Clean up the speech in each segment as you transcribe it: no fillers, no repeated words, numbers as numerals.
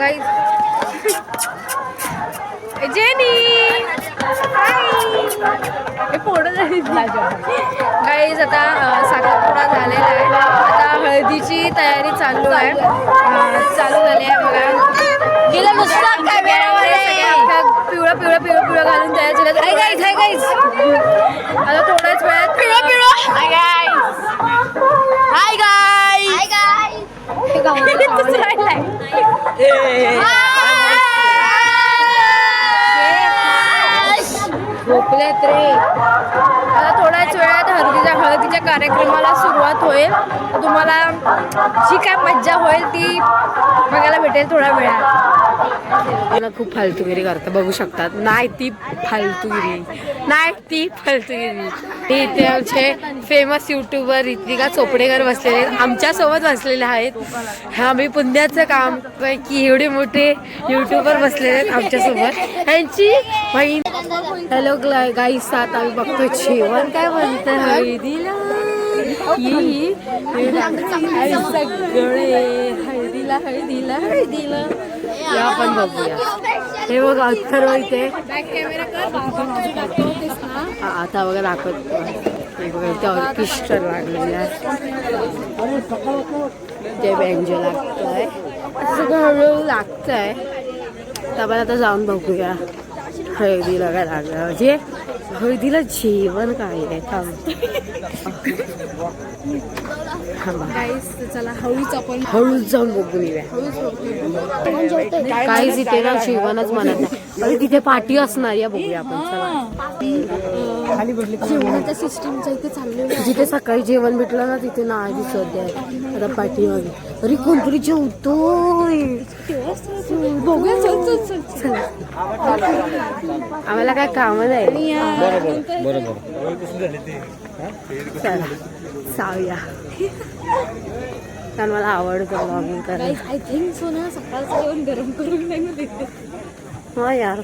Guys jenny हे पोडं guys आता साखरपुडा झालेला आहे. आता हळदीची तयारी चालू आहे. चालू झाली आहे बघा. गेला नुसता पिवळा पिवळा पिवळा पिवळा घालून तयार झालं. गाईज हाय गाईज आता थोड्याच वेळात पिवळा पिवळा hi guys hi guys hi guys झोपलेत रे. आता थोड्याच वेळात हळदीच्या कार्यक्रमाला सुरुवात होईल. तर तुम्हाला जी काय मज्जा होईल ती बघायला भेटेल थोड्या वेळात. मला खूप फालतूगिरी करता बघू शकतात. नाही ती फालतूगिरी नाही ती फालतूगिरी. हे इथे आमचे फेमस युट्यूबर रित्विका चोपडेकर बसलेले आमच्यासोबत बसलेले आहेत. हा मी पुण्याचं काम की एवढे मोठे युट्यूबर बसलेले आहेत आमच्यासोबत. यांची बहीण. हॅलो गाईस, आता आम्ही बघतो जेवण काय म्हणतं हळदीला. सगळे हळदीला हळदीला हळदीला या आपण बघूया. हे बघा अथर्व इथे आता बघा दाखवत. हे बघा इथे ऑर्केस्ट्रा लागलेली आहे. ते बँजो लागतंय सगळं हळूहळू लागतंय. तर आपण आता जाऊन बघूया हळदीला काय लागलं. म्हणजे हळदीला जेवण काय आहे. चला हळूच आपण हळूच जाऊन बघून येऊया. काहीच इथे ना जेवणच म्हणत नाही. अरे तिथे पार्टी असणार या बघूया आपण. चला जेवणाच्या सिस्टीमच्या इथे चाललेलं. जिथे सकाळी जेवण भेटलं ना तिथे ना आधी सध्या आता पार्टी मध्ये. अरे कोणतरी जेवतोय बघूया. आम्हाला काय काम नाही. चला जाऊया. कारण मला आवडतं ब्लॉगिंग करायला. आय थिंक सो ना सकाळचं जेवण गरम करून नाही देते. हा यार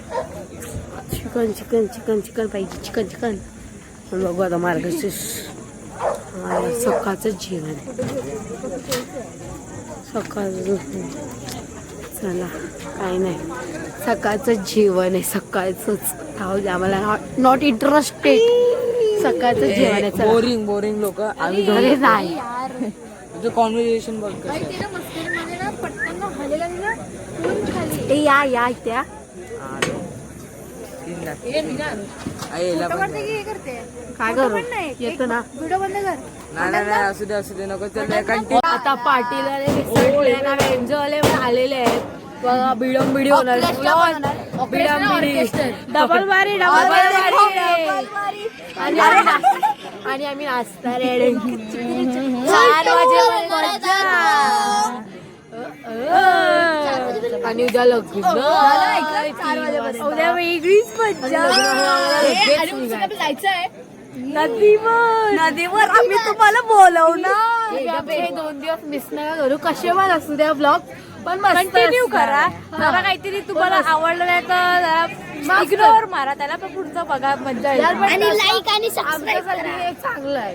चिकन चिकन चिकन चिकन पाहिजे. चिकन चिकन बघू आता मार्गशीर्ष. सकाळचं जेवण सकाळचं. चला काही नाही सकाळचं जेवण आहे. सकाळचंच खाऊ द्या आम्हाला. Not interested. सकाळचं जेवण आहे. बोरिंग बोरिंग लोक आम्ही घरी नाही. कॉन्व्हर्सेशन बघ. या या त्या काय करू येतो ना. व्हिडिओ बंद कर. नाही असू दे नको. आता पार्टीला एन्जॉय आलेले आहेत. बिडम बिडी होणार. बिडम बिडी डबल बारी डबल बारी. आणि आम्ही नाचणार 4 वाजेपर्यंत. आणि उद्या लग्न. उद्या वेगळीच मज्जा. जायचं आहे नदीवर. आम्ही तुम्हाला बोलवणार. 2 दिवस मिस नाही करू. कसे पण असू द्या ब्लॉग पण कंटिन्यू करा. जरा काहीतरी तुम्हाला आवडलं नाही तर इग्नोर मारा त्याला. पण पुढचं बघा मज्जा येईल. आणि लाईक आणि सबस्क्राईब करा. चांगलं आहे.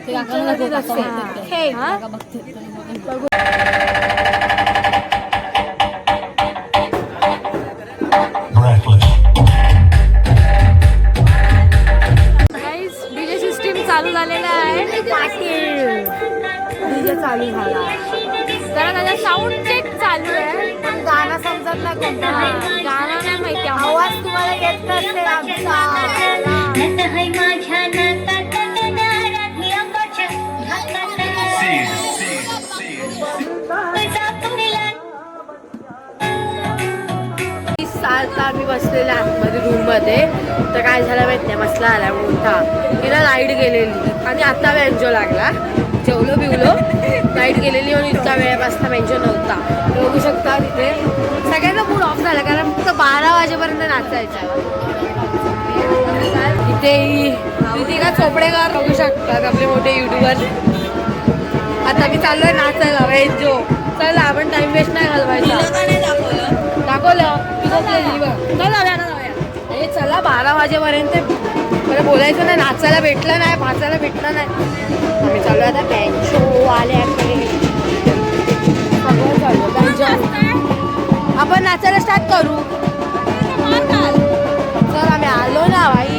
डीजे सिस्टीम चालू झालेला आहे. डीजे चालू झाला. जरा त्याचा साऊंड चेक चालू आहे. पण गाणं समजत नाही कोणतं. गाणं नाही माहिती. आवाज तुम्हाला येत नसेल आमचा. आता आम्ही बसलेले आतमध्ये रूम मध्ये. तर काय झालं माहिती नाही. बसला आला मोठा. तिला लाईट गेलेली आणि आता बेंजो लागला. जेवलो बिवलो लाईट गेलेली आणि इतका वेळापासून बेंजो नव्हता. बघू शकता तिथे सगळ्यांचा मूड ऑफ झाला. कारण फक्त 12 वाजेपर्यंत नाचायचा. इथे रितिका चोपडेकर बघू शकतात आपले मोठे युट्यूबर. आता मी चाललोय नाचायला बेंजो. चला आपण टाइम वेस्ट नाही घालवायचा. दाखवलं चला 12 वाजेपर्यंत. मला बोलायचं नाही. नाचायला भेटलं नाही. भाचायला भेटलं नाही. आम्ही चालू आता बेंजो आल्याकडे. सगळं चालू बेंजो. आपण नाचायला स्टार्ट करू. चल आम्ही आलो ना भाई.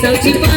Sauci